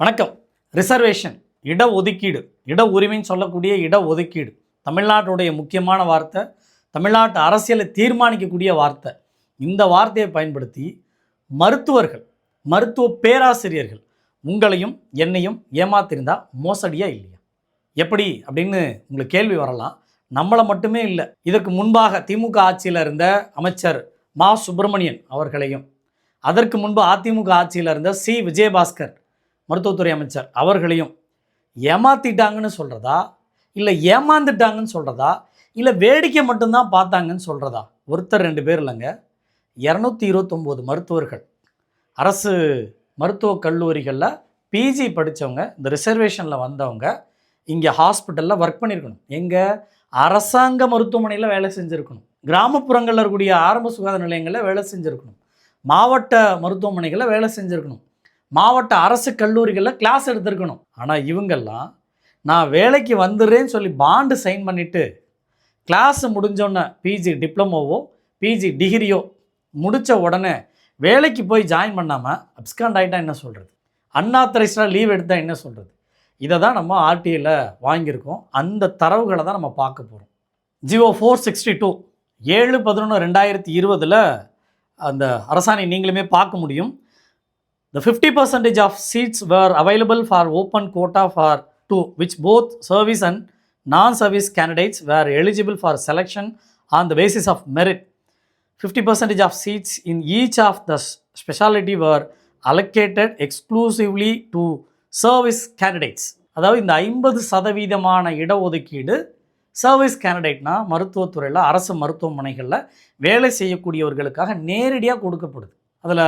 வணக்கம். ரிசர்வேஷன், இடஒதுக்கீடு, இட உரிமைன்னு சொல்லக்கூடிய இடஒதுக்கீடு தமிழ்நாட்டுடைய முக்கியமான வார்த்தை, தமிழ்நாட்டு அரசியலை தீர்மானிக்கக்கூடிய வார்த்தை. இந்த வார்த்தையை பயன்படுத்தி மருத்துவர்கள், மருத்துவ பேராசிரியர்கள் உங்களையும் என்னையும் ஏமாத்திருந்தா மோசடியா இல்லையா? எப்படி அப்படின்னு உங்களுக்கு கேள்வி வரலாம். நம்மளை மட்டுமே இல்லை, இதற்கு முன்பாக திமுக ஆட்சியில் இருந்த அமைச்சர் மா சுப்பிரமணியன் அவர்களையும், அதற்கு முன்பு அதிமுக ஆட்சியில் இருந்த சி விஜயபாஸ்கர் மருத்துவத்துறை அமைச்சர் அவர்களையும் ஏமாத்திட்டாங்கன்னு சொல்கிறதா, இல்லை ஏமாந்துட்டாங்கன்னு சொல்கிறதா, இல்லை வேடிக்கை மட்டும்தான் பார்த்தாங்கன்னு சொல்கிறதா? ஒருத்தர் ரெண்டு பேர் இல்லைங்க, 229 மருத்துவர்கள், அரசு மருத்துவக் கல்லூரிகளில் பிஜி படித்தவங்க, இந்த ரிசர்வேஷனில் வந்தவங்க இங்கே ஹாஸ்பிட்டலில் ஒர்க் பண்ணியிருக்கணும். எங்கே? அரசாங்க மருத்துவமனையில் வேலை செஞ்சுருக்கணும், கிராமப்புறங்களில் இருக்கக்கூடிய ஆரம்ப சுகாதார நிலையங்களில் வேலை செஞ்சுருக்கணும், மாவட்ட மருத்துவமனைகளில் வேலை செஞ்சுருக்கணும், மாவட்ட அரசு கல்லூரிகளில் கிளாஸ் எடுத்துருக்கணும். ஆனால் இவங்கெல்லாம் நான் வேலைக்கு வந்துடுறேன்னு சொல்லி பாண்டு சைன் பண்ணிவிட்டு கிளாஸ் முடிஞ்சோன்னே பிஜி டிப்ளமோவோ பிஜி டிகிரியோ முடித்த உடனே வேலைக்கு போய் ஜாயின் பண்ணாமல் அப்ஸ்காண்ட் ஆகிட்டா என்ன சொல்கிறது? அன்ஆத்தரைஸ்டாக லீவ் எடுத்தால் என்ன சொல்கிறது? இதை தான் நம்ம ஆர்டிஐயில் வாங்கியிருக்கோம். அந்த தரவுகளை தான் நம்ம பார்க்க போகிறோம். ஜிஓ 462 7/11/2020 அந்த அரசாணை நீங்களுமே பார்க்க முடியும். The 50% of seats were available for open quota for two, which both service and non-service candidates were eligible for selection on the basis of merit. 50% of seats in each of the specialty were allocated exclusively to service candidates. அதாவது இந்த 50% இடஒதுக்கீடு service கேண்டிடேட்னா மருத்துவத்துறையில் அரசு மருத்துவமனைகளில் வேலை செய்யக்கூடியவர்களுக்காக நேரடியாக கொடுக்கப்படுது. அதில்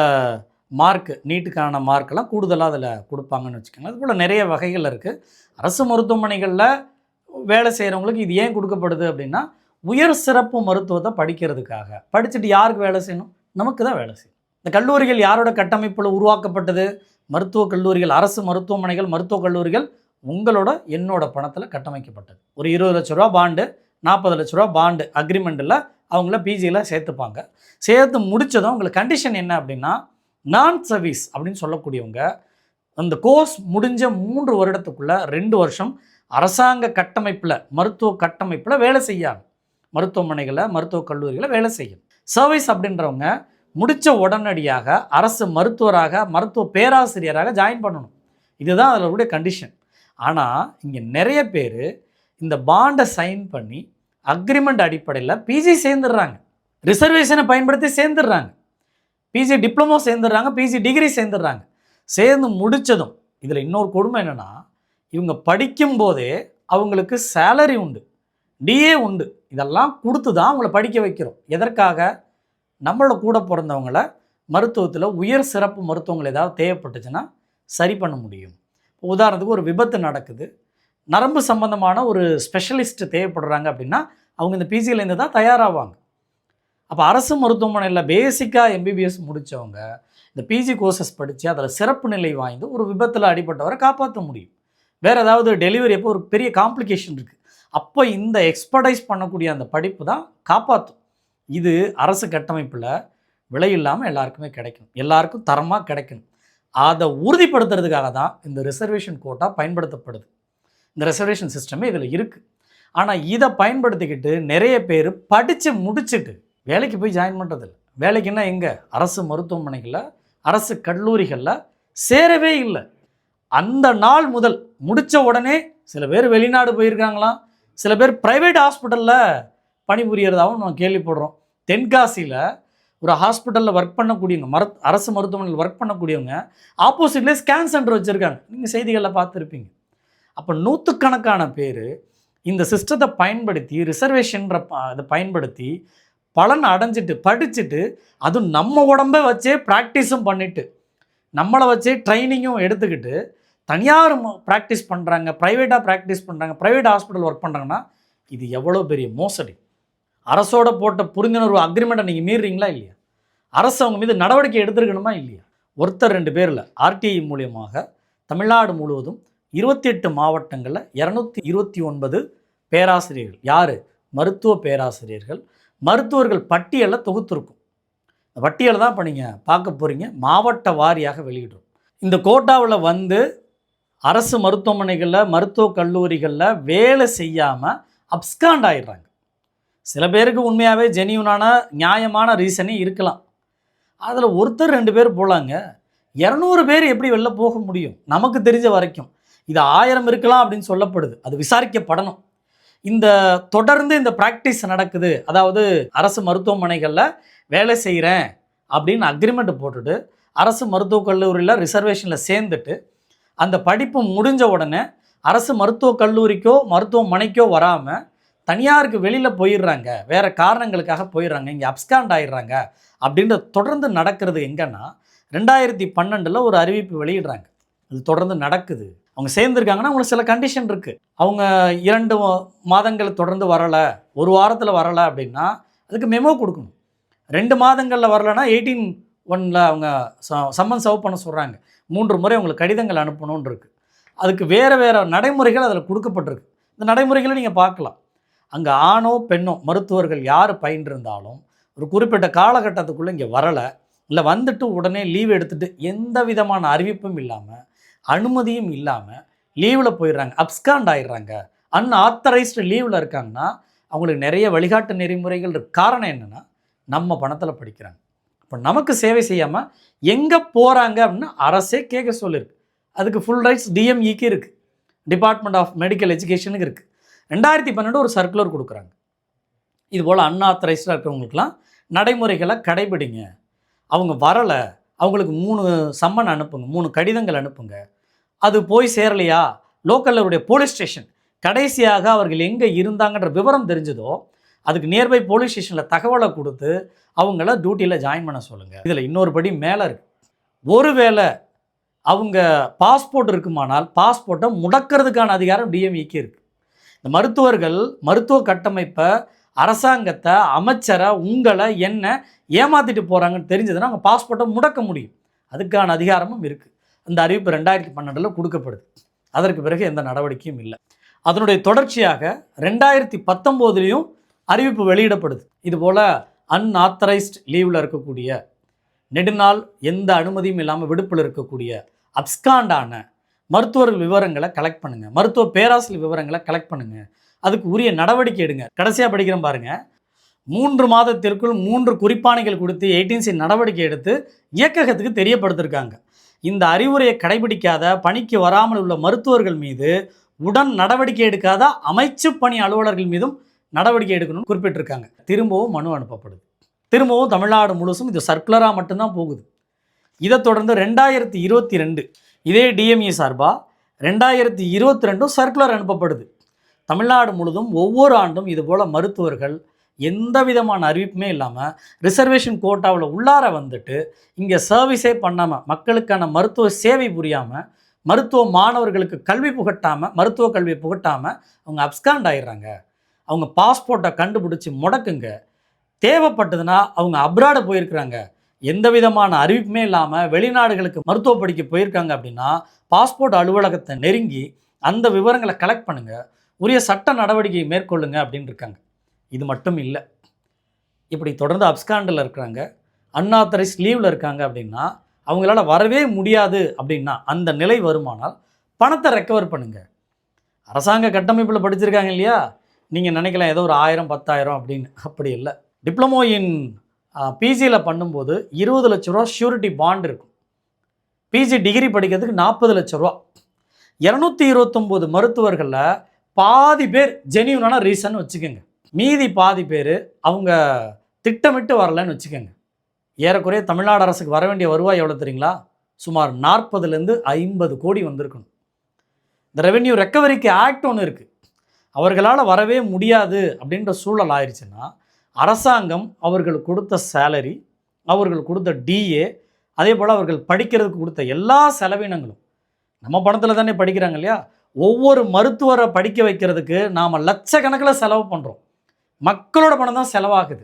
மார்க்கு, நீட்டுக்கான மார்க்கெல்லாம் கூடுதலாக அதில் கொடுப்பாங்கன்னு வச்சுக்கோங்க. அதுபோல் நிறைய வகைகள் இருக்குது. அரசு மருத்துவமனைகளில் வேலை செய்கிறவங்களுக்கு இது ஏன் கொடுக்கப்படுது அப்படின்னா, உயர் சிறப்பு மருத்துவத்தை படிக்கிறதுக்காக. படிச்சுட்டு யாருக்கு வேலை செய்யணும்? நமக்கு தான் வேலை செய்யணும். இந்த கல்லூரிகள் யாரோட கட்டமைப்பில் உருவாக்கப்பட்டது? மருத்துவக் கல்லூரிகள், அரசு மருத்துவமனைகள், மருத்துவக் கல்லூரிகள் உங்களோட என்னோட பணத்தில் கட்டமைக்கப்பட்டது. ஒரு 20 லட்ச ரூபா பாண்டு, 40 லட்ச ரூபா பாண்டு அக்ரிமெண்ட்டில் அவங்கள பிஜியில் சேர்த்துப்பாங்க. சேர்த்து முடித்ததும் உங்களுக்கு கண்டிஷன் என்ன அப்படின்னா, நான் சர்வீஸ் அப்படின்னு சொல்லக்கூடியவங்க அந்த கோர்ஸ் முடிஞ்ச 3 வருடத்துக்குள்ளே 2 வருஷம் அரசாங்க கட்டமைப்பில், மருத்துவ கட்டமைப்பில் வேலை செய்யணும். மருத்துவமனைகளில், மருத்துவக் கல்லூரிகளில் வேலை செய்யும். சர்வீஸ் அப்படின்றவங்க முடித்த உடனடியாக அரசு மருத்துவராக, மருத்துவ பேராசிரியராக ஜாயின் பண்ணணும். இதுதான் அதனுடைய கண்டிஷன். ஆனால் இங்கே நிறைய பேர் இந்த பாண்டை சைன் பண்ணி அக்ரிமெண்ட் அடிப்படையில் பிஜி சேர்ந்துடுறாங்க, ரிசர்வேஷனை பயன்படுத்தி சேர்ந்துடுறாங்க, பிஜி டிப்ளமோ சேர்ந்துடுறாங்க, பிஜி டிகிரி சேர்ந்துடுறாங்க. சேர்ந்து முடித்ததும் இதில் இன்னொரு கொடுமை என்னென்னா, இவங்க படிக்கும்போதே அவங்களுக்கு சேலரி உண்டு, டிஏ உண்டு, இதெல்லாம் கொடுத்து தான் அவங்கள படிக்க வைக்கிறோம். எதற்காக? நம்மளோட கூட பிறந்தவங்கள மருத்துவத்தில் உயர் சிறப்பு மருத்துவங்கள் ஏதாவது தேவைப்பட்டுச்சுன்னா சரி பண்ண முடியும். உதாரணத்துக்கு ஒரு விபத்து நடக்குது, நரம்பு சம்பந்தமான ஒரு ஸ்பெஷலிஸ்ட் தேவைப்படுறாங்க அப்படின்னா அவங்க இந்த பிஜியிலேருந்து தான் தயாராவாங்க. அப்போ அரசு மருத்துவமனையில் பேசிக்காக எம்பிபிஎஸ் முடித்தவங்க இந்த பிஜி கோர்சஸ் படித்து அதில் சிறப்பு நிலை வாய்ந்து ஒரு விபத்தில் அடிபட்டவரை காப்பாற்ற முடியும். வேறு ஏதாவது டெலிவரி அப்போ ஒரு பெரிய காம்ப்ளிகேஷன் இருக்குது, அப்போ இந்த எக்ஸ்பர்டைஸ் பண்ணக்கூடிய அந்த படிப்பு தான் காப்பாற்றும். இது அரசு கட்டமைப்பில் விலை இல்லாமல் எல்லாருக்குமே கிடைக்கணும், எல்லாருக்கும் தரமாக கிடைக்கணும். அதை உறுதிப்படுத்துறதுக்காக தான் இந்த ரிசர்வேஷன் கோட்டா பயன்படுத்தப்படுது. இந்த ரிசர்வேஷன் சிஸ்டமே இதில் இருக்குது. ஆனால் இதை பயன்படுத்திக்கிட்டு நிறைய பேர் படித்து முடிச்சுட்டு வேலைக்கு போய் ஜாயின் பண்ணுறதில்ல. வேலைக்குன்னா எங்கே? அரசு மருத்துவமனைகளில், அரசு கல்லூரிகளில் சேரவே இல்லை. அந்த நாள் முதல் முடித்த உடனே சில பேர் வெளிநாடு போயிருக்காங்களாம், சில பேர் ப்ரைவேட் ஹாஸ்பிட்டலில் பணிபுரியறதாகவும் நம்ம கேள்விப்படுறோம். தென்காசியில் ஒரு ஹாஸ்பிட்டலில் ஒர்க் பண்ணக்கூடியவங்க, அரசு மருத்துவமனையில் ஒர்க் பண்ணக்கூடியவங்க ஆப்போசிட்லேயே ஸ்கேன் சென்டர் வச்சுருக்காங்க. நீங்கள் செய்திகளில் பார்த்துருப்பீங்க. அப்போ நூற்றுக்கணக்கான பேர் இந்த சிஸ்டத்தை பயன்படுத்தி, ரிசர்வேஷன்ற அதை பயன்படுத்தி பலன் அடைஞ்சிட்டு படிச்சுட்டு, அதுவும் நம்ம உடம்பை வச்சே ப்ராக்டிஸும் பண்ணிவிட்டு, நம்மளை வச்சே ட்ரைனிங்கும் எடுத்துக்கிட்டு தனியார் ப்ராக்டிஸ் பண்ணுறாங்க, ப்ரைவேட்டாக ப்ராக்டிஸ் பண்ணுறாங்க, ப்ரைவேட் ஹாஸ்பிட்டல் ஒர்க் பண்ணுறாங்கன்னா இது எவ்வளோ பெரிய மோசடி. அரசோட போட்ட புரிந்துணர்வு அக்ரிமெண்ட்டை நீங்கள் மீறுறீங்களா இல்லையா? அரசு அவங்க மீது நடவடிக்கை எடுத்துருக்கணுமா இல்லையா? ஒருத்தர் 2 பேரில் ஆர்டிஐ மூலியமாக தமிழ்நாடு முழுவதும் 28 மாவட்டங்களில் 229 பேராசிரியர்கள், யார்? மருத்துவ பேராசிரியர்கள், மருத்துவர்கள் பட்டியலில் தொகுத்துருக்கும். இந்த பட்டியலை தான் இப்போ நீங்கள் பார்க்க போகிறீங்க. மாவட்ட வாரியாக வெளியிடுறோம். இந்த கோட்டாவில் வந்து அரசு மருத்துவமனைகளில் மருத்துவக் கல்லூரிகளில் வேலை செய்யாமல் அப்ஸ்காண்ட் ஆயிடுறாங்க. சில பேருக்கு உண்மையாகவே ஜெனியூனான நியாயமான ரீசனே இருக்கலாம். அதில் ஒருத்தர் 2 பேர் போகலாங்க. 200 பேர் எப்படி வெளில போக முடியும்? நமக்கு தெரிஞ்ச வரைக்கும் இது 1000 இருக்கலாம் அப்படின்னு சொல்லப்படுது. அது விசாரிக்கப்படணும். இந்த தொடர்ந்து இந்த ப்ராக்டிஸ் நடக்குது. அதாவது அரசு மருத்துவமனைகளில் வேலை செய்கிறேன் அப்படின்னு அக்ரிமெண்ட் போட்டுட்டு அரசு மருத்துவக் கல்லூரியில் ரிசர்வேஷனில் சேர்ந்துட்டு அந்த படிப்பு முடிஞ்ச உடனே அரசு மருத்துவக் கல்லூரிக்கோ மருத்துவமனைக்கோ வராமல் தனியாருக்கு வெளியில் போயிடுறாங்க, வேறு காரணங்களுக்காக போயிடுறாங்க, இங்கே அப்ஸ்காண்ட் ஆகிடுறாங்க அப்படின்ற தொடர்ந்து நடக்கிறது. எங்கன்னா 2012 ஒரு அறிவிப்பு வெளியிடுறாங்க. இது தொடர்ந்து நடக்குது. அவங்க சேர்ந்துருக்காங்கன்னா அவங்களுக்கு சில கண்டிஷன் இருக்குது. அவங்க 2 மாதங்கள் தொடர்ந்து வரலை, 1 வாரத்தில் வரலை அப்படின்னா அதுக்கு மெமோ கொடுக்கணும். 2 மாதங்களில் வரலைன்னா 18(1) அவங்க சம்மன் சர்வ் பண்ண சொல்கிறாங்க. 3 முறை அவங்களுக்கு கடிதங்கள் அனுப்பணும்னு இருக்குது. அதுக்கு வேறு வேறு நடைமுறைகள் அதில் கொடுக்கப்பட்டிருக்கு. இந்த நடைமுறைகளை நீங்கள் பார்க்கலாம். அங்கே ஆணோ பெண்ணோ மருத்துவர்கள் யார் பயின்றிருந்தாலும் ஒரு குறிப்பிட்ட காலகட்டத்துக்குள்ளே இங்கே வரலை, இல்லை வந்துட்டு உடனே லீவ் எடுத்துகிட்டு எந்த விதமான அறிவிப்பும் இல்லாமல் அனுமதியும் இல்லாமல் லீவில் போயிடுறாங்க, அப்ஸ்காண்ட் ஆகிடுறாங்க. அன்ஆத்தரைஸ்டு லீவில் இருக்காங்கன்னா அவங்களுக்கு நிறைய வழிகாட்டு நெறிமுறைகள் இருக்கு. காரணம் என்னென்னா நம்ம பணத்தில் படிக்கிறாங்க. இப்போ நமக்கு சேவை செய்யாமல் எங்கே போகிறாங்க அப்படின்னு அரசே கேட்க சொல்லியிருக்கு. அதுக்கு ஃபுல் ரைட்ஸ் டிஎம்இக்கு இருக்குது, டிபார்ட்மெண்ட் ஆஃப் மெடிக்கல் எஜுகேஷனுக்கு இருக்குது. 2012 ஒரு சர்க்குலர் கொடுக்குறாங்க. இதுபோல் அன்ஆத்தரைஸ்டாக இருக்கிறவங்களுக்குலாம் நடைமுறைகளை கடைபிடிங்க. அவங்க வரலை, அவங்களுக்கு 3 சம்மன் அனுப்புங்க, 3 கடிதங்கள் அனுப்புங்க. அது போய் சேரலையா லோக்கல்லுடைய போலீஸ் ஸ்டேஷன் கடைசியாக அவர்கள் எங்கே இருந்தாங்கன்ற விவரம் தெரிஞ்சதோ அதுக்கு நியர்பை போலீஸ் ஸ்டேஷனில் தகவலை கொடுத்து அவங்கள டியூட்டியில் ஜாயின் பண்ண சொல்லுங்கள். இதில் இன்னொரு படி மேலே இருக்குது. ஒருவேளை அவங்க பாஸ்போர்ட் இருக்குமானால் பாஸ்போர்ட்டை முடக்கிறதுக்கான அதிகாரம் டிஎம்இக்கு இருக்குது. இந்த மருத்துவர்கள் மருத்துவ கட்டமைப்பை, அரசாங்கத்தை, அமைச்சரை, உங்களை என்ன ஏமாற்றிட்டு போகிறாங்கன்னு தெரிஞ்சதுன்னா அவங்க பாஸ்போர்ட்டை முடக்க முடியும். அதுக்கான அதிகாரமும் இருக்குது. அந்த அறிவிப்பு 2012 கொடுக்கப்படுது. அதற்கு பிறகு எந்த நடவடிக்கையும் இல்லை. அதனுடைய தொடர்ச்சியாக 2019 அறிவிப்பு வெளியிடப்படுது. இதுபோல் அன்ஆத்தரைஸ்ட் லீவில் இருக்கக்கூடிய, நெடுநாள் எந்த அனுமதியும் இல்லாமல் விடுப்பில் இருக்கக்கூடிய அப்ஸ்காண்டான மருத்துவர்கள் விவரங்களை கலெக்ட் பண்ணுங்கள், மருத்துவ பேராசிரியர் விவரங்களை கலெக்ட் பண்ணுங்கள், அதுக்கு உரிய நடவடிக்கை எடுங்க. கடைசியாக படிக்கிறேன் பாருங்கள். 3 மாதத்திற்குள் 3 குறிப்பாணைகள் கொடுத்து 18C நடவடிக்கை எடுத்து இயக்ககத்துக்கு தெரியப்படுத்திருக்காங்க. இந்த அறிவுரையை கடைபிடிக்காத, பணிக்கு வராமல் உள்ள மருத்துவர்கள் மீது உடன் நடவடிக்கை எடுக்காத அமைச்சு பணி அலுவலர்கள் மீதும் நடவடிக்கை எடுக்கணும்னு குறிப்பிட்டிருக்காங்க. திரும்பவும் மனு அனுப்பப்படுது. திரும்பவும் தமிழ்நாடு முழுசும் இது சர்க்குலராக மட்டும்தான் போகுது. இதை தொடர்ந்து 2022 இதே டிஎம்இ சார்பாக 2022 சர்க்குலர் அனுப்பப்படுது. தமிழ்நாடு முழுதும் ஒவ்வொரு ஆண்டும் இதுபோல் மருத்துவர்கள் எந்த விதமான அறிவிப்புமே இல்லாமல் ரிசர்வேஷன் கோட்டாவில் உள்ளார வந்துட்டு இங்கே சர்வீஸே பண்ணாமல், மக்களுக்கான மருத்துவ சேவை புரியாமல், மருத்துவ மாணவர்களுக்கு கல்வி புகட்டாமல், மருத்துவ கல்வியை புகட்டாமல் அவங்க அப்ஸ்காண்ட் ஆகிடுறாங்க. அவங்க பாஸ்போர்ட்டை கண்டுபிடிச்சி முடக்குங்க. தேவைப்பட்டதுன்னா அவங்க அப்ராடு போயிருக்கிறாங்க, எந்த விதமான அறிவிப்புமே இல்லாமல் வெளிநாடுகளுக்கு மருத்துவ படிக்க போயிருக்காங்க அப்படின்னா பாஸ்போர்ட் அலுவலகத்தை நெருங்கி அந்த விவரங்களை கலெக்ட் பண்ணுங்கள், உரிய சட்ட நடவடிக்கையை மேற்கொள்ளுங்க அப்படின்னு இருக்காங்க. இது மட்டும் இல்லை, இப்படி தொடர்ந்து அப்ஸ்காண்டில் இருக்கிறாங்க, அன்ஆத்தரைஸ்ட் லீவில் இருக்காங்க அப்படின்னா அவங்களால வரவே முடியாது அப்படின்னா அந்த நிலை வருமானால் பணத்தை ரெக்கவர் பண்ணுங்கள். அரசாங்க கட்டமைப்பில் படிச்சிருக்காங்க இல்லையா, நீங்கள் நினைக்கலாம் ஏதோ ஒரு 1000 10,000 அப்படின்னு. அப்படி இல்லை. டிப்ளமோ இன் பிஜியில் பண்ணும்போது 20 லட்ச ரூபா ஷூரிட்டி பாண்ட் இருக்கும். பிஜி டிகிரி படிக்கிறதுக்கு 40 லட்ச ரூபா. 229 மருத்துவர்களில் பாதி பேர் ஜெனியூனான ரீசன் வச்சுக்கோங்க, மீதி பாதி பேர் அவங்க திட்டமிட்டு வரலன்னு வச்சுக்கோங்க. ஏறக்குறைய தமிழ்நாடு அரசுக்கு வர வேண்டிய வருவாய் எவ்வளோ தெரியுங்களா? சுமார் 40லேருந்து 50 கோடி வந்திருக்கணும். இந்த ரெவென்யூ ரெக்கவரிக்கு ஆக்ட் ஒன்று இருக்குது. அவர்களால் வரவே முடியாது அப்படின்ற சூழல் ஆயிடுச்சுன்னா அரசாங்கம் அவர்களுக்கு கொடுத்த சேலரி, அவர்கள் கொடுத்த டிஏ, அதே போல் அவர்கள் படிக்கிறதுக்கு கொடுத்த எல்லா செலவினங்களும் நம்ம பணத்தில் தானே படிக்கிறாங்க இல்லையா, ஒவ்வொரு மருத்துவரை படிக்க வைக்கிறதுக்கு நாம் லட்சக்கணக்கில் செலவு பண்ணுறோம். மக்களோட பணம் தான் செலவாகுது.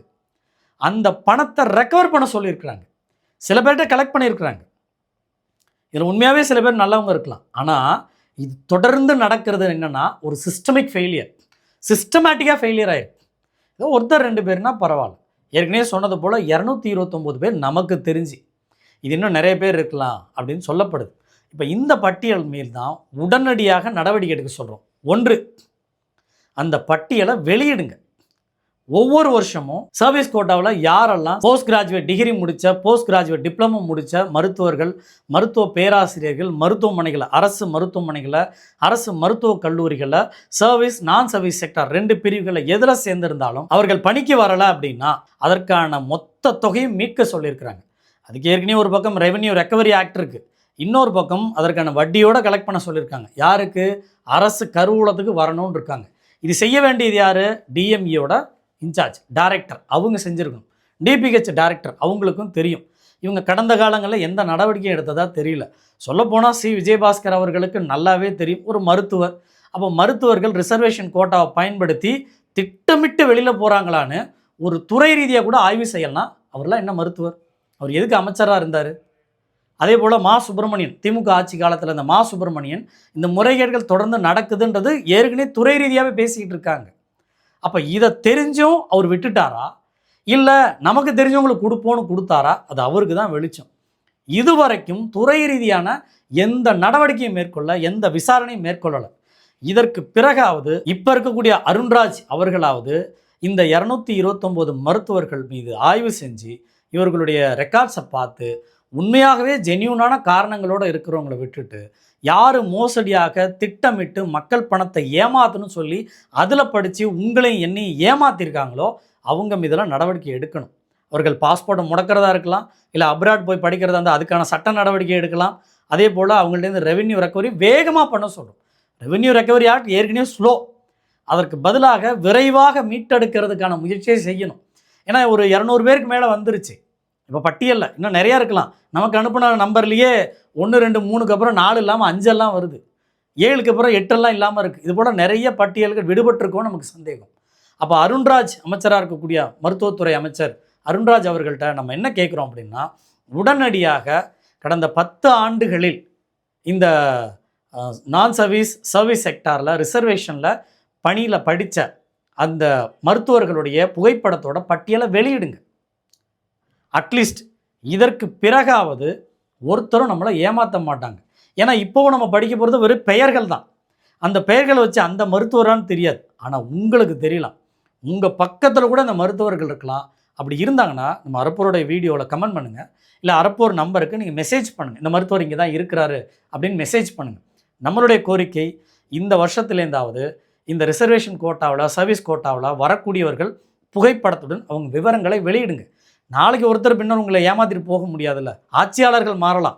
அந்த பணத்தை ரெக்கவர் பண்ண சொல்லியிருக்கிறாங்க. சில பேர்கிட்ட கலெக்ட் பண்ணியிருக்கிறாங்க. இதில் உண்மையாகவே சில பேர் நல்லவங்க இருக்கலாம். ஆனால் இது தொடர்ந்து நடக்கிறது என்னென்னா ஒரு சிஸ்டமிக் ஃபெயிலியர், சிஸ்டமேட்டிக்காக ஃபெயிலியர் ஆயிருக்கு. ஏதோ ஒருத்தர் 2 பேர்னா பரவாயில்ல. ஏற்கனவே சொன்னது போல் 229 பேர் நமக்கு தெரிஞ்சு, இது இன்னும் நிறைய பேர் இருக்கலாம் அப்படின்னு சொல்லப்படுது. இப்போ இந்த பட்டியல் மேல் தான் உடனடியாக நடவடிக்கை எடுக்க சொல்கிறோம். ஒன்று, அந்த பட்டியலை வெளியிடுங்க. ஒவ்வொரு வருஷமும் சர்வீஸ் கோட்டாவில் யாரெல்லாம் போஸ்ட் கிராஜுவேட் டிகிரி முடித்த, போஸ்ட் கிராஜுவேட் டிப்ளமோ முடித்த மருத்துவர்கள், மருத்துவ பேராசிரியர்கள், மருத்துவமனைகளில், அரசு மருத்துவமனைகளில், அரசு மருத்துவக் கல்லூரிகளில், சர்வீஸ் நான் சர்வீஸ் செக்டார் 2 பிரிவுகளில் எதில் சேர்ந்திருந்தாலும் அவர்கள் பணிக்கு வரலை அப்படின்னா அதற்கான மொத்த தொகையும் மீட்க சொல்லியிருக்கிறாங்க. அதுக்கு ஏற்கனவே ஒரு பக்கம் ரெவென்யூ ரெக்கவரி ஆக்ட் இருக்குது, இன்னொரு பக்கம் அதற்கான வட்டியோடு கலெக்ட் பண்ண சொல்லியிருக்காங்க. யாருக்கு? அரசு கருவூலத்துக்கு வரணும்னு இருக்காங்க. இது செய்ய வேண்டியது யார்? டிஎம்இயோட இன்சார்ஜ் டைரக்டர், அவங்க செஞ்சுருக்கணும். டிபிஹெச் டைரக்டர் அவங்களுக்கும் தெரியும். இவங்க கடந்த காலங்களில் எந்த நடவடிக்கையும் எடுத்ததா தெரியல. சொல்லப்போனால் விஜயபாஸ்கர் அவர்களுக்கு நல்லாவே தெரியும், ஒரு மருத்துவர். அப்போ மருத்துவர்கள் ரிசர்வேஷன் கோட்டாவை பயன்படுத்தி திட்டமிட்டு வெளியில் போகிறாங்களான்னு ஒரு துறை ரீதியாக கூட ஆய்வு செய்யலாம். அவர்லாம் என்ன மருத்துவர்? அவர் எதுக்கு அமைச்சராக இருந்தார்? அதே போல் மா சுப்பிரமணியன், திமுக ஆட்சி காலத்தில் இந்த மா சுப்பிரமணியன் இந்த முறைகேடுகள் தொடர்ந்து நடக்குதுன்றது ஏற்கனவே துறை ரீதியாகவே பேசிக்கிட்டு இருக்காங்க. அப்போ இதை தெரிஞ்சும் அவர் விட்டுட்டாரா, இல்லை நமக்கு தெரிஞ்சவங்களுக்கு கொடுப்போன்னு கொடுத்தாரா? அது அவருக்கு தான் வெளிச்சம். இதுவரைக்கும் துறை ரீதியான எந்த நடவடிக்கையும் மேற்கொள்ள, எந்த விசாரணையும் மேற்கொள்ளலை. இதற்கு பிறகாவது இப்போ இருக்கக்கூடிய அருண்ராஜ் அவர்களாவது இந்த 229 மருத்துவர்கள் மீது ஆய்வு செஞ்சு இவர்களுடைய ரெக்கார்ட்ஸை பார்த்து உண்மையாகவே ஜென்யூனான காரணங்களோடு இருக்கிறவங்களை விட்டுட்டு யார் மோசடியாக திட்டமிட்டு மக்கள் பணத்தை ஏமாத்தணும்னு சொல்லி அதில் படித்து உங்களையும் என்னையும் ஏமாத்திருக்காங்களோ அவங்க மீதெல்லாம் நடவடிக்கை எடுக்கணும். அவர்கள் பாஸ்போர்ட்டை முடக்கிறதா இருக்கலாம், இல்லை அப்ராட் போய் படிக்கிறதா இருந்தால் அதுக்கான சட்ட நடவடிக்கை எடுக்கலாம். அதே போல் அவங்கள்ட்ட ரெவென்யூ ரெக்கவரி வேகமாக பண்ண சொல்கிறோம். ரெவென்யூ ரெக்கவரி ஆக்ட் ஏற்கனவே ஸ்லோ, அதற்கு பதிலாக விரைவாக மீட்டெடுக்கிறதுக்கான முயற்சியை செய்யணும். ஏன்னா ஒரு 200 பேருக்கு மேலே வந்துருச்சு. இப்போ பட்டியலில் இன்னும் நிறையா இருக்கலாம். நமக்கு அனுப்பின நம்பர்லேயே 1, 2, 3க்கு அப்புறம் 4 இல்லாமல் 5 எல்லாம் வருது, 7க்கு அப்புறம் 8 எல்லாம் இல்லாமல் இருக்குது. இது போல் நிறைய பட்டியல்கள் விடுபட்டிருக்கோன்னு நமக்கு சந்தேகம். அப்போ அருண்ராஜ் அமைச்சராக இருக்கக்கூடிய மருத்துவத்துறை அமைச்சர் அருண்ராஜ் அவர்கள்ட்ட நம்ம என்ன கேட்குறோம் அப்படின்னா, உடனடியாக கடந்த 10 ஆண்டுகளில் இந்த நான் சர்வீஸ் செக்டாரில் ரிசர்வேஷனில் பணியில் படித்த அந்த மருத்துவர்களுடைய புகைப்படத்தோட பட்டியலை வெளியிடுங்க. அட்லீஸ்ட் இதற்கு பிறகாவது ஒருத்தரும் நம்மளை ஏமாற்ற மாட்டாங்க. ஏன்னா இப்போவும் நம்ம படிக்க போகிறது வெறும் பெயர்கள் தான். அந்த பெயர்களை வச்சு அந்த மருத்துவரான்னு தெரியாது, ஆனால் உங்களுக்கு தெரியலாம். உங்கள் பக்கத்தில் கூட இந்த மருத்துவர்கள் இருக்கலாம். அப்படி இருந்தாங்கன்னா நம்ம அறப்போருடைய வீடியோவில் கமெண்ட் பண்ணுங்கள், இல்லை அறப்போர் நம்பருக்கு நீங்கள் மெசேஜ் பண்ணுங்கள், இந்த மருத்துவர் இங்கே தான் இருக்கிறாரு அப்படின்னு மெசேஜ் பண்ணுங்கள். நம்மளுடைய கோரிக்கை, இந்த வருஷத்துலேருந்தாவது இந்த ரிசர்வேஷன் கோட்டாவில், சர்வீஸ் கோட்டாவில் வரக்கூடியவர்கள் புகைப்படத்துடன் அவங்க விவரங்களை வெளியிடுங்க. நாளைக்கு ஒருத்தர் பின்னர் உங்களை ஏமாற்றிட்டு போக முடியாதுல்ல. ஆட்சியாளர்கள் மாறலாம்,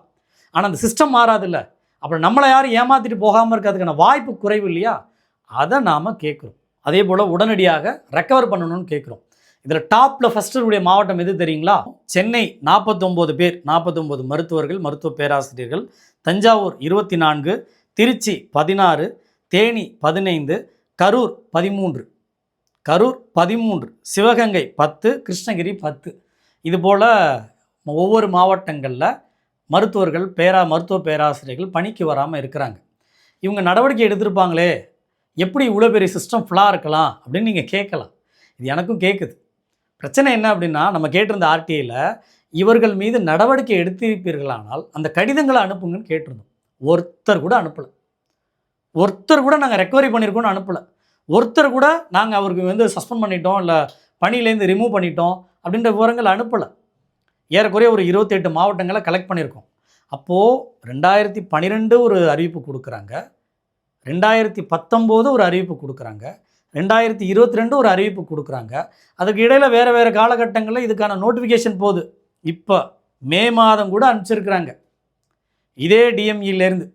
ஆனால் அந்த சிஸ்டம் மாறாதில்ல. அப்புறம் நம்மளை யாரும் ஏமாற்றிட்டு போகாமல் இருக்கிறதுக்கான வாய்ப்பு குறைவு இல்லையா? அதை நாம் கேட்குறோம். அதே போல் உடனடியாக ரெக்கவர் பண்ணணும்னு கேட்குறோம். இதில் டாப்பில் ஃபஸ்ட்டு மாவட்டம் எது தெரியுங்களா? சென்னை 49 பேர், 49 மருத்துவர்கள், மருத்துவ பேராசிரியர்கள். தஞ்சாவூர் 24, திருச்சி 16, தேனி 15, கரூர் 13, சிவகங்கை 10, கிருஷ்ணகிரி 10. இதுபோல் ஒவ்வொரு மாவட்டங்களில் மருத்துவர்கள், மருத்துவ பேராசிரியர்கள் பணிக்கு வராமல் இருக்கிறாங்க. இவங்க நடவடிக்கை எடுத்திருப்பாங்களே, எப்படி இவ்வளோ பெரிய சிஸ்டம் ஃபுல்லாக இருக்கலாம் அப்படின்னு நீங்கள் கேட்கலாம். இது எனக்கும் கேட்குது. பிரச்சனை என்ன அப்படின்னா, நம்ம கேட்டிருந்த ஆர்டிஐயில் இவர்கள் மீது நடவடிக்கை எடுத்திருப்பீர்களானால் அந்த கடிதங்களை அனுப்புங்கன்னு கேட்டிருந்தோம். ஒருத்தர் கூட அனுப்பலை. ஒருத்தர் கூட நாங்கள் ரெக்கவரி பண்ணியிருக்கோன்னு அனுப்பலை. ஒருத்தர் கூட நாங்கள் அவருக்கு சஸ்பெண்ட் பண்ணிட்டோம், இல்லை பணியிலேருந்து ரிமூவ் பண்ணிட்டோம் அப்படின்ற விவரங்கள் அனுப்பலை. ஏறக்குறைய ஒரு 28 மாவட்டங்களை கலெக்ட் பண்ணியிருக்கோம். அப்போது 2012 ஒரு அறிவிப்பு கொடுக்குறாங்க, 2019 ஒரு அறிவிப்பு கொடுக்குறாங்க, 2022 ஒரு அறிவிப்பு கொடுக்குறாங்க. அதுக்கு இடையில் வேறு காலகட்டங்களில் இதுக்கான நோட்டிஃபிகேஷன் போகுது. இப்போ மே மாதம் கூட அனுப்பிச்சிருக்கிறாங்க இதே டிஎம்இலேருந்து.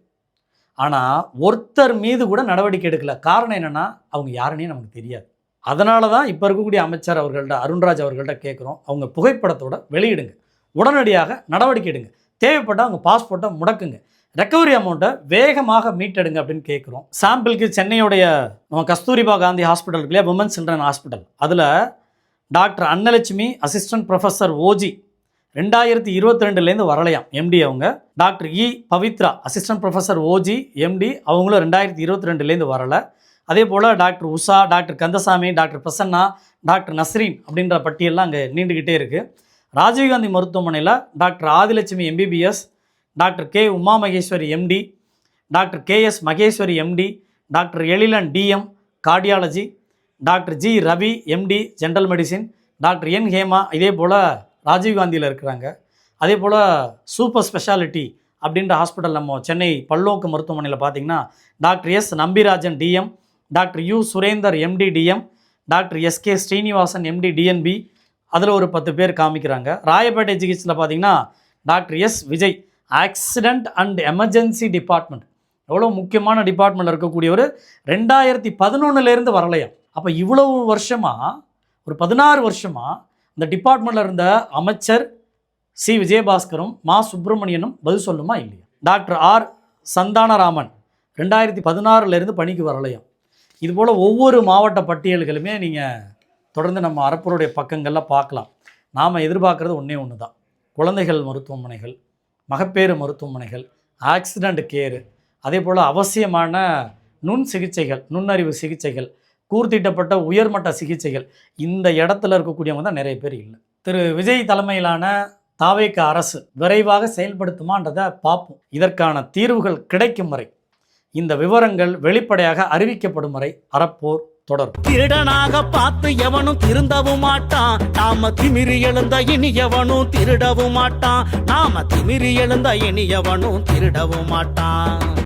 ஆனால் ஒருத்தர் மீது கூட நடவடிக்கை எடுக்கலை. காரணம் என்னென்னா, அவங்க யாருன்னே நமக்கு தெரியாது. அதனால தான் இப்போ இருக்கக்கூடிய அமைச்சர் அவர்கள்ட்ட, அருண்ராஜ் அவர்கள்ட்ட கேட்குறோம், அவங்க புகைப்படத்தோட வெளியிடுங்க, உடனடியாக நடவடிக்கை எடுங்க, தேவைப்பட்டால் அவங்க பாஸ்போர்ட்டை முடக்குங்க, ரெக்கவரி அமௌண்ட்டை வேகமாக மீட்டெடுங்க அப்படின்னு கேட்குறோம். சாம்பிளுக்கு சென்னையுடைய நம்ம கஸ்தூரிபா காந்தி ஹாஸ்பிட்டல் இருக்கு இல்லையா, விமன்ஸ் சில்ட்ரன் ஹாஸ்பிட்டல், அதில் doctor Annalakshmi assistant professor OG 2022லேருந்து வரலையாம் எம்டி. அவங்க doctor Pavithra assistant professor OG MD, அவங்களும் 2022லேருந்து வரலை. அதே போல் doctor Usha, doctor Kandasamy, doctor Prasanna, doctor Nasreen அப்படின்ற பட்டியலாம் அங்கே நீண்டுக்கிட்டே இருக்குது. ராஜீவ்காந்தி மருத்துவமனையில் doctor Adhilakshmi MBBS, doctor K Uma Maheswari MD, doctor KS Maheswari MD, doctor Ezhilan DM cardiology, doctor G Ravi MD general medicine, doctor N Hema இதே போல் ராஜீவ்காந்தியில் இருக்கிறாங்க. அதே போல் சூப்பர் ஸ்பெஷாலிட்டி அப்படின்ற ஹாஸ்பிட்டல் நம்ம சென்னை பல்நோக்கு மருத்துவமனையில் பார்த்திங்கன்னா doctor S Nambirajan DM, doctor U Surender MD DM, doctor SK Srinivasan MD DNB, அதில் ஒரு 10 பேர் காமிக்கிறாங்க. ராயப்பேட்டை ஜிஹெச்சில் பார்த்திங்கன்னா doctor S Vijay accident and emergency department, எவ்வளோ முக்கியமான டிபார்ட்மெண்ட் இருக்கக்கூடியவர் 2011 வரலையாம். அப்போ இவ்வளவு வருஷமாக, ஒரு 16 வருஷமாக இந்த டிபார்ட்மெண்ட்டில் இருந்த அமைச்சர் சி விஜயபாஸ்கரும் மா சுப்பிரமணியனும் பதில் சொல்லுமா இல்லையா? டாக்டர் ஆர் சந்தானராமன் 2016 பணிக்கு வரலையாம். இதுபோல் ஒவ்வொரு மாவட்ட பட்டியல்களுமே நீங்கள் தொடர்ந்து நம்ம அறப்பருடைய பக்கங்களில் பார்க்கலாம். நாம் எதிர்பார்க்குறது ஒன்று தான், குழந்தைகள் மருத்துவமனைகள், மகப்பேறு மருத்துவமனைகள், ஆக்சிடெண்ட் கேரு, அதே போல் அவசியமான நுண் சிகிச்சைகள், நுண்ணறிவு சிகிச்சைகள், கூர்த்திட்டப்பட்ட உயர்மட்ட சிகிச்சைகள், இந்த இடத்துல இருக்கக்கூடியவங்க தான் நிறைய பேர் இல்லை. திரு விஜய் தலைமையிலான தாவேக அரசு விரைவாக செயல்படுத்துமான்றதை பார்ப்போம். இதற்கான தீர்வுகள் கிடைக்கும் வரை, இந்த விவரங்கள் வெளிப்படையாக அறிவிக்கப்படும் வரை அறப்போர் தொடரும். திருடனாக பார்த்து எவனும் திருந்தவும் மாட்டான். நாம திமிரி எழுந்த இனி எவனும் திருடவும் மாட்டான். நாம திமிரி எழுந்த இனி எவனும் திருடவும் மாட்டான்.